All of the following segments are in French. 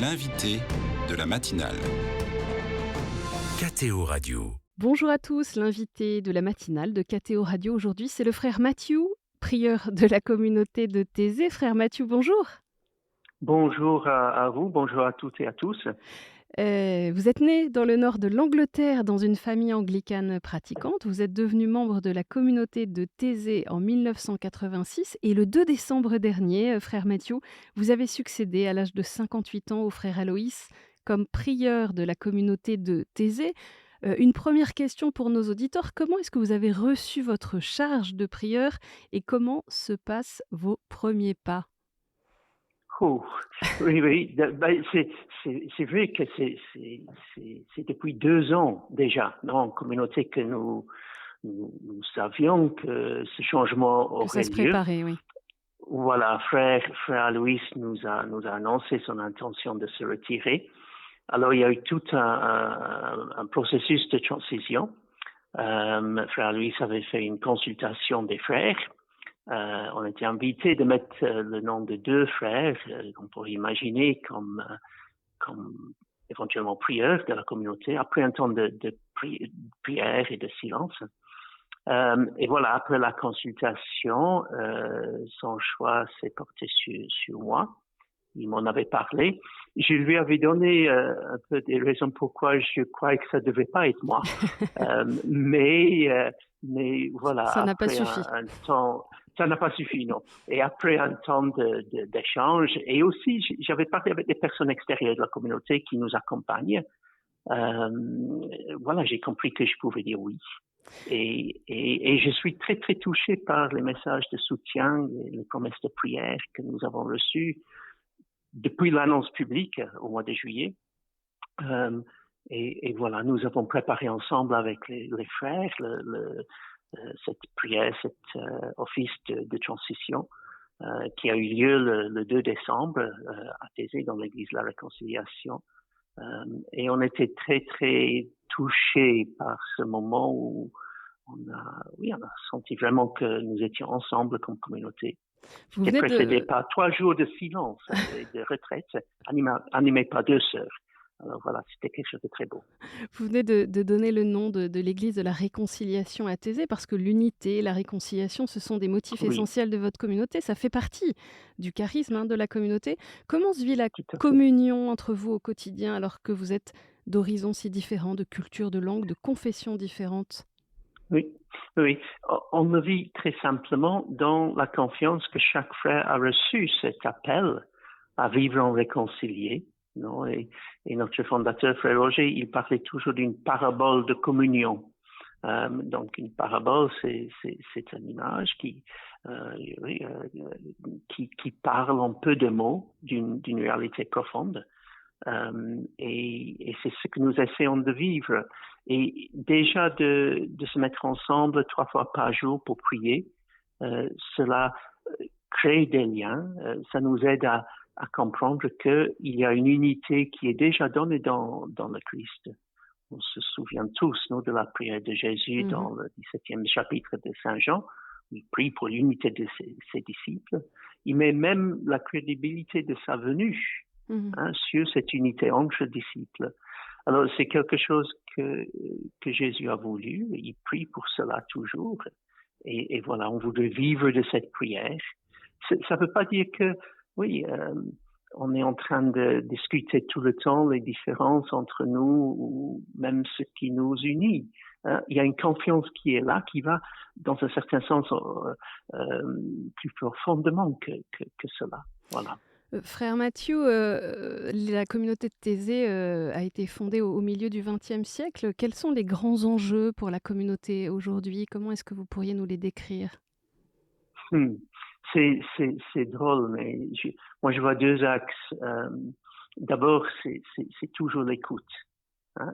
L'invité de la matinale. KTO Radio. Bonjour à tous, l'invité de la matinale de KTO Radio aujourd'hui, c'est le frère Mathieu, prieur de la communauté de Thésée. Frère Mathieu, bonjour. Bonjour à vous, bonjour à toutes et à tous. Vous êtes né dans le nord de l'Angleterre dans une famille anglicane pratiquante. Vous êtes devenu membre de la communauté de Thésée en 1986 et le 2 décembre dernier, frère Mathieu, vous avez succédé à l'âge de 58 ans au frère Aloïs comme prieur de la communauté de Thésée. Une première question pour nos auditeurs, comment est-ce que vous avez reçu votre charge de prieur et comment se passent vos premiers pas? Oh, oui, c'est vrai que c'est depuis 2 ans déjà, en communauté que nous savions que ce changement Que ça aurait se lieu. préparait, oui. Voilà, frère Aloïs nous a annoncé son intention de se retirer. Alors, il y a eu tout un processus de transition. Frère Aloïs avait fait une consultation des frères. On était invité de mettre le nom de 2 frères qu'on pourrait imaginer comme éventuellement prieurs de la communauté, après un temps de prière et de silence. Et voilà, après la consultation, son choix s'est porté sur moi. Il m'en avait parlé. Je lui avais donné un peu des raisons pourquoi je croyais que ça ne devait pas être moi. Mais voilà, Ça n'a pas après suffi. un temps, ça n'a pas suffi, non. Et après un temps d'échange, et aussi j'avais parlé avec des personnes extérieures de la communauté qui nous accompagnent. Voilà, j'ai compris que je pouvais dire oui. Et je suis très, très touché par les messages de soutien, les promesses de prière que nous avons reçues depuis l'annonce publique au mois de juillet. Et voilà, nous avons préparé ensemble avec les frères cette prière, cet office de transition qui a eu lieu le 2 décembre à Thésée dans l'église de la Réconciliation. Et on était très, très touchés par ce moment où on a senti vraiment que nous étions ensemble comme communauté. Vous C'était venez précédé de... par 3 jours de silence et de retraite, animés par 2 sœurs. Alors voilà, c'était quelque chose de très beau. Vous venez de donner le nom de l'église de la Réconciliation à Thésée parce que l'unité, la réconciliation, ce sont des motifs Oui, essentiels de votre communauté. Ça fait partie du charisme de la communauté. Comment se vit la tout à fait. communion entre vous au quotidien alors que vous êtes d'horizons si différents, de cultures, de langues, de confessions différentes? Oui. On le vit très simplement dans la confiance que chaque frère a reçu cet appel à vivre en réconcilié. Non? Et notre fondateur, frère Roger, il parlait toujours d'une parabole de communion. Donc une parabole, c'est une image qui parle en peu de mots d'une réalité profonde. Et c'est ce que nous essayons de vivre. Et déjà de se mettre ensemble 3 fois par jour pour prier, cela crée des liens, ça nous aide à comprendre qu'il y a une unité qui est déjà donnée dans le Christ. On se souvient tous de la prière de Jésus dans le 17e chapitre de Saint Jean. Il prie pour l'unité de ses disciples. Il met même la crédibilité de sa venue sur cette unité entre disciples. Alors, c'est quelque chose que Jésus a voulu. Il prie pour cela toujours. Et voilà, on voudrait vivre de cette prière. Ça ne veut pas dire que, oui, on est en train de discuter tout le temps les différences entre nous ou même ce qui nous unit. Il y a une confiance qui est là, qui va, dans un certain sens, plus profondément que cela. Voilà. Frère Mathieu, la communauté de Thésée a été fondée au milieu du XXe siècle. Quels sont les grands enjeux pour la communauté aujourd'hui? Comment est-ce que vous pourriez nous les décrire? C'est drôle, mais moi je vois 2 axes. D'abord, c'est toujours l'écoute.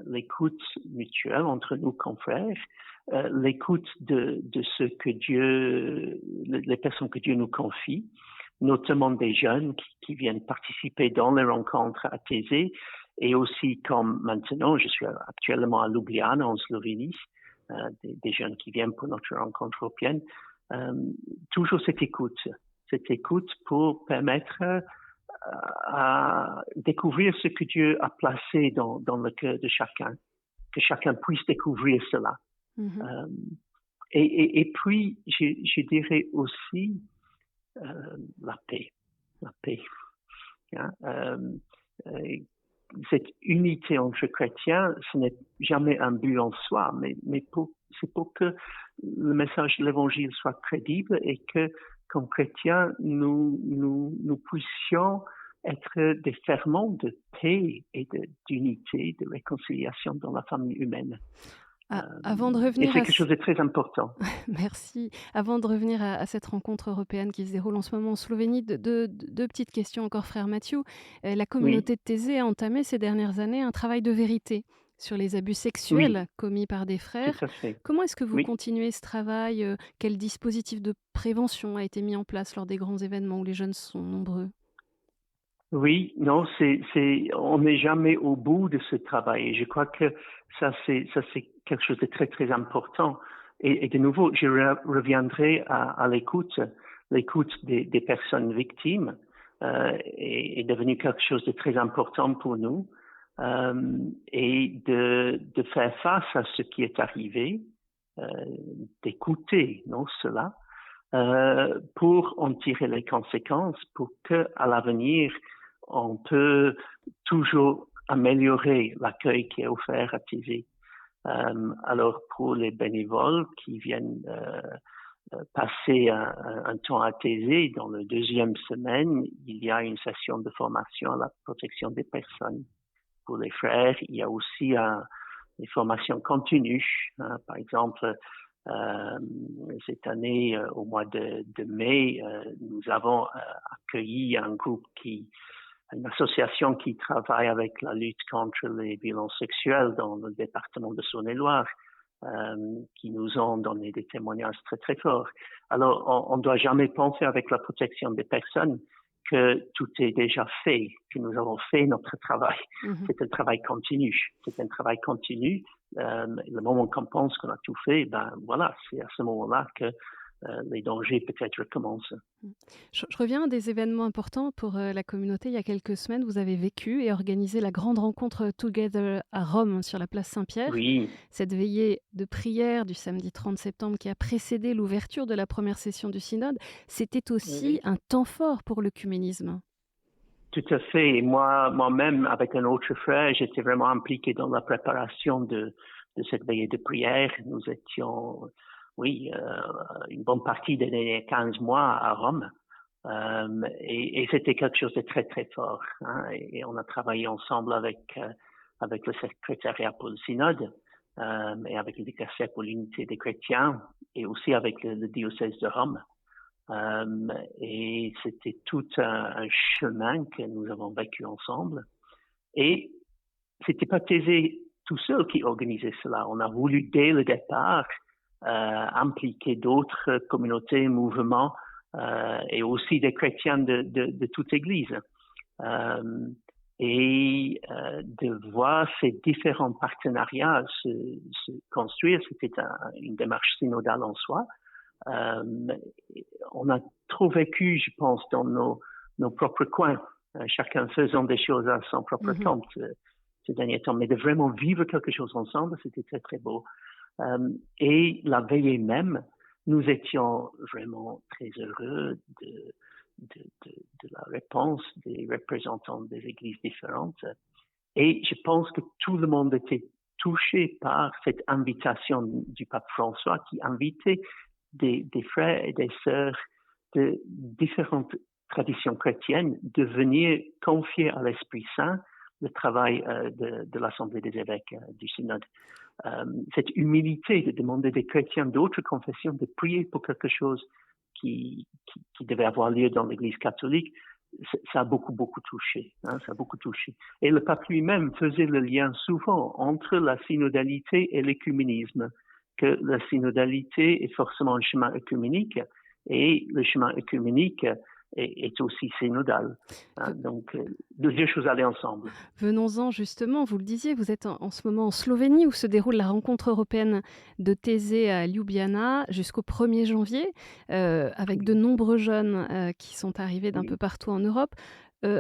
L'écoute mutuelle entre nous confrères, l'écoute de ce que les personnes que Dieu nous confie, notamment des jeunes qui viennent participer dans les rencontres à Thésée, et aussi comme maintenant, je suis actuellement à Ljubljana en Slovénie, des jeunes qui viennent pour notre rencontre européenne, toujours cette écoute pour permettre à découvrir ce que Dieu a placé dans le cœur de chacun, que chacun puisse découvrir cela. Mmh. Euh, et puis, je dirais aussi la paix. La paix. Hein? Cette unité entre chrétiens, ce n'est jamais un but en soi, mais c'est pour que le message de l'Évangile soit crédible et que, comme chrétiens, nous puissions être des ferments de paix et d'unité, de réconciliation dans la famille humaine. Avant de Et revenir c'est à quelque chose de très important. merci. Avant de revenir à cette rencontre européenne qui se déroule en ce moment en Slovénie, deux petites questions encore, frère Mathieu. La Oui, communauté de Thésée a entamé ces dernières années un travail de vérité sur les abus sexuels oui, commis par des tout frères. à fait. Comment est-ce que vous Oui. continuez ce travail? Quel dispositif de prévention a été mis en place lors des grands événements où les jeunes sont nombreux? Oui, non, on n'est jamais au bout de ce travail. Et je crois que ça, c'est quelque chose de très, très important. Et de nouveau, je reviendrai à l'écoute des personnes victimes est devenu quelque chose de très important pour nous. Et de faire face à ce qui est arrivé, euh, d'écouter, non, cela, pour en tirer les conséquences, pour que à l'avenir, on peut toujours améliorer l'accueil qui est offert à Tizi. Alors pour les bénévoles qui viennent passer un temps à Thésée, dans la deuxième semaine, il y a une session de formation à la protection des personnes. Pour les frères, il y a aussi des formations continues. Hein. Par exemple, euh, cette année, au mois de mai, nous avons accueilli une association qui travaille avec la lutte contre les violences sexuelles dans le département de Saône-et-Loire, qui nous ont donné des témoignages très très forts. Alors, on ne doit jamais penser avec la protection des personnes que tout est déjà fait, que nous avons fait notre travail. Mmh. C'est un travail continu. C'est un travail continu. Le moment qu'on pense qu'on a tout fait, ben voilà, c'est à ce moment-là que les dangers peut-être recommencent. Mmh. Je reviens à des événements importants pour, la communauté. Il y a quelques semaines, vous avez vécu et organisé la grande rencontre Together à Rome, sur la place Saint-Pierre. Oui, Cette veillée de prière du samedi 30 septembre qui a précédé l'ouverture de la première session du synode, c'était aussi oui. un temps fort pour l'œcuménisme. Tout à fait. Et moi-même, avec un autre frère, j'étais vraiment impliqué dans la préparation de cette veillée de prière. Nous étions, oui, une bonne partie des derniers 15 mois à Rome. Et c'était quelque chose de très, très fort. Hein. Et on a travaillé ensemble avec le secrétariat pour le synode et avec le dicastère pour l'unité des chrétiens et aussi avec le diocèse de Rome. Et c'était tout un chemin que nous avons vécu ensemble. Et c'était pas Thésée tout seul qui organisait cela. On a voulu dès le départ impliquer d'autres communautés, mouvements et aussi des chrétiens de toute Église. De voir ces différents partenariats se construire, c'était une démarche synodale en soi. Euh, on a trop vécu, je pense, dans nos propres coins, chacun faisant des choses à son propre Mmh. compte ces derniers temps. Mais de vraiment vivre quelque chose ensemble, c'était très, très beau. Et la veillée même, nous étions vraiment très heureux de la réponse des représentants des églises différentes. Et je pense que tout le monde était touché par cette invitation du pape François qui invitait des frères et des sœurs de différentes traditions chrétiennes de venir confier à l'Esprit Saint le travail de l'Assemblée des évêques du synode. Cette humilité de demander des chrétiens d'autres confessions de prier pour quelque chose qui devait avoir lieu dans l'Église catholique, ça a beaucoup, beaucoup touché. Hein, ça a beaucoup touché. Et le pape lui-même faisait le lien souvent entre la synodalité et l'écuménisme, que la synodalité est forcément un chemin œcuménique et le chemin œcuménique est aussi synodal. Hein, donc, les deux choses allaient ensemble. Venons-en justement, vous le disiez, vous êtes en ce moment en Slovénie où se déroule la rencontre européenne de Thésée à Ljubljana jusqu'au 1er janvier, avec de Oui, nombreux jeunes qui sont arrivés d'un peu oui. partout en Europe.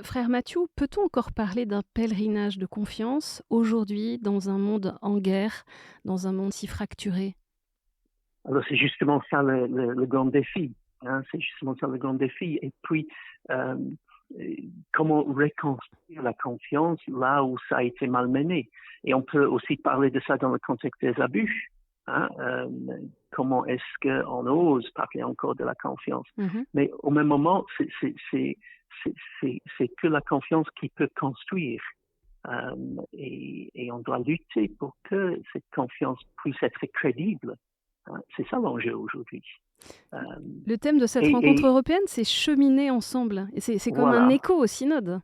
Frère Mathieu, peut-on encore parler d'un pèlerinage de confiance aujourd'hui dans un monde en guerre, dans un monde si fracturé? Alors c'est justement ça le grand défi, hein, c'est justement ça le grand défi. Et puis, euh, comment reconstruire la confiance là où ça a été malmené. Et on peut aussi parler de ça dans le contexte des abus. Hein, comment est-ce qu'on ose parler encore de la confiance? Mmh. Mais au même moment, c'est que la confiance qui peut construire. Et on doit lutter pour que cette confiance puisse être crédible. Hein. C'est ça l'enjeu aujourd'hui. Euh, Le thème de cette rencontre et européenne, c'est cheminer ensemble et c'est comme un voilà, écho au synode.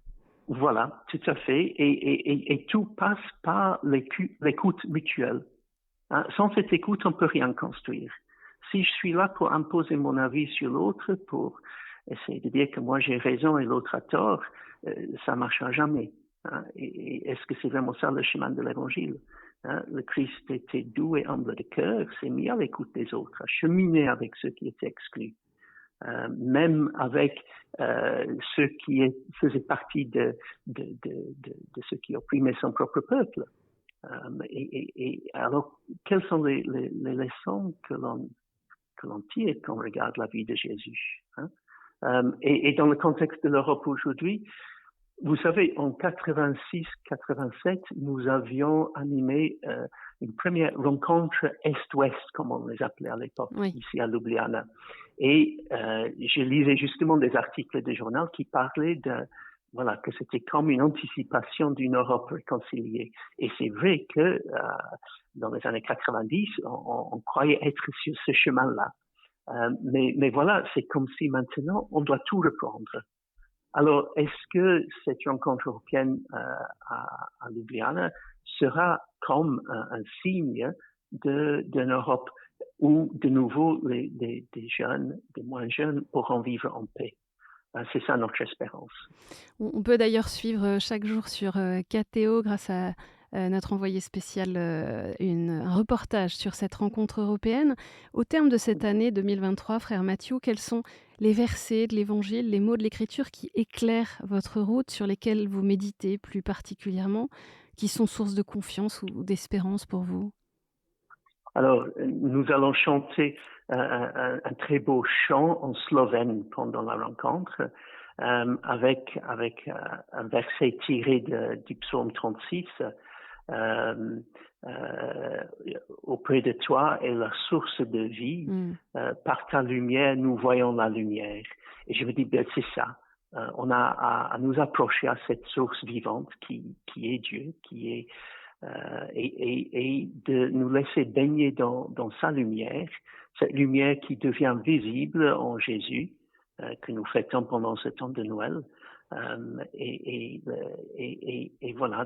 voilà, tout à fait. Et tout passe par l'écoute mutuelle. Hein. Sans cette écoute, on ne peut rien construire. Si je suis là pour imposer mon avis sur l'autre, pour essayer de dire que moi j'ai raison et l'autre a tort, ça ne marchera jamais. Hein. Et est-ce que c'est vraiment ça le chemin de l'Évangile? Hein. Le Christ était doux et humble de cœur, s'est mis à l'écoute des autres, à cheminer avec ceux qui étaient exclus. Même avec ceux qui faisaient partie de ceux qui opprimaient son propre peuple. Et alors, quelles sont les leçons que l'on tire quand on regarde la vie de Jésus? Hein? Et dans le contexte de l'Europe aujourd'hui, vous savez, en 86-87, nous avions animé une première rencontre Est-Ouest, comme on les appelait à l'époque, Oui. ici à Ljubljana. Et je lisais justement des articles de journal qui parlaient voilà, que c'était comme une anticipation d'une Europe réconciliée. Et c'est vrai que dans les années 90, on croyait être sur ce chemin-là. Mais voilà, c'est comme si maintenant, on doit tout reprendre. Alors, est-ce que cette rencontre européenne à Ljubljana sera comme un signe d'une Europe où, de nouveau, des jeunes, des moins jeunes pourront vivre en paix? C'est ça notre espérance. On peut d'ailleurs suivre, chaque jour sur, KTO grâce à, notre envoyé spécial, un reportage sur cette rencontre européenne. Au terme de cette année 2023, frère Mathieu, quels sont les versets de l'Évangile, les mots de l'Écriture qui éclairent votre route, sur lesquels vous méditez plus particulièrement, qui sont source de confiance ou d'espérance pour vous? Alors, nous allons chanter un très beau chant en slovène pendant la rencontre, avec un verset tiré du psaume 36. Euh, euh, Auprès de toi est la source de vie. Mmh. Par ta lumière, nous voyons la lumière. Et je me dis, ben, c'est ça. On a à nous approcher à cette source vivante qui est Dieu, qui est et de nous laisser baigner dans sa lumière, cette lumière qui devient visible en Jésus, que nous fêtons pendant ce temps de Noël. Et voilà,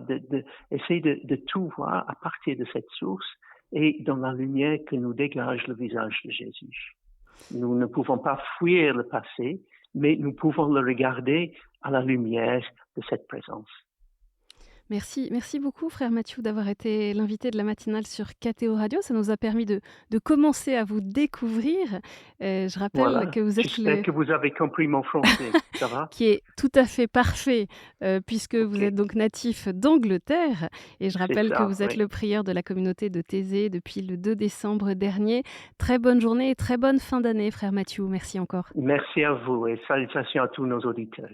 essayer de tout voir à partir de cette source et dans la lumière que nous dégage le visage de Jésus. Nous ne pouvons pas fuir le passé, mais nous pouvons le regarder à la lumière de cette présence. Merci beaucoup, frère Mathieu, d'avoir été l'invité de la matinale sur KTO Radio. Ça nous a permis de commencer à vous découvrir. Je rappelle Voilà. que vous êtes J'espère le que vous avez compris mon français. Ça va? qui est tout à fait parfait, puisque vous êtes OK. donc natif d'Angleterre et je C'est rappelle que ça, vous êtes oui. le prieur de la communauté de Thésée depuis le 2 décembre dernier. Très bonne journée et très bonne fin d'année, frère Mathieu. Merci encore. Merci à vous et salutations à tous nos auditeurs.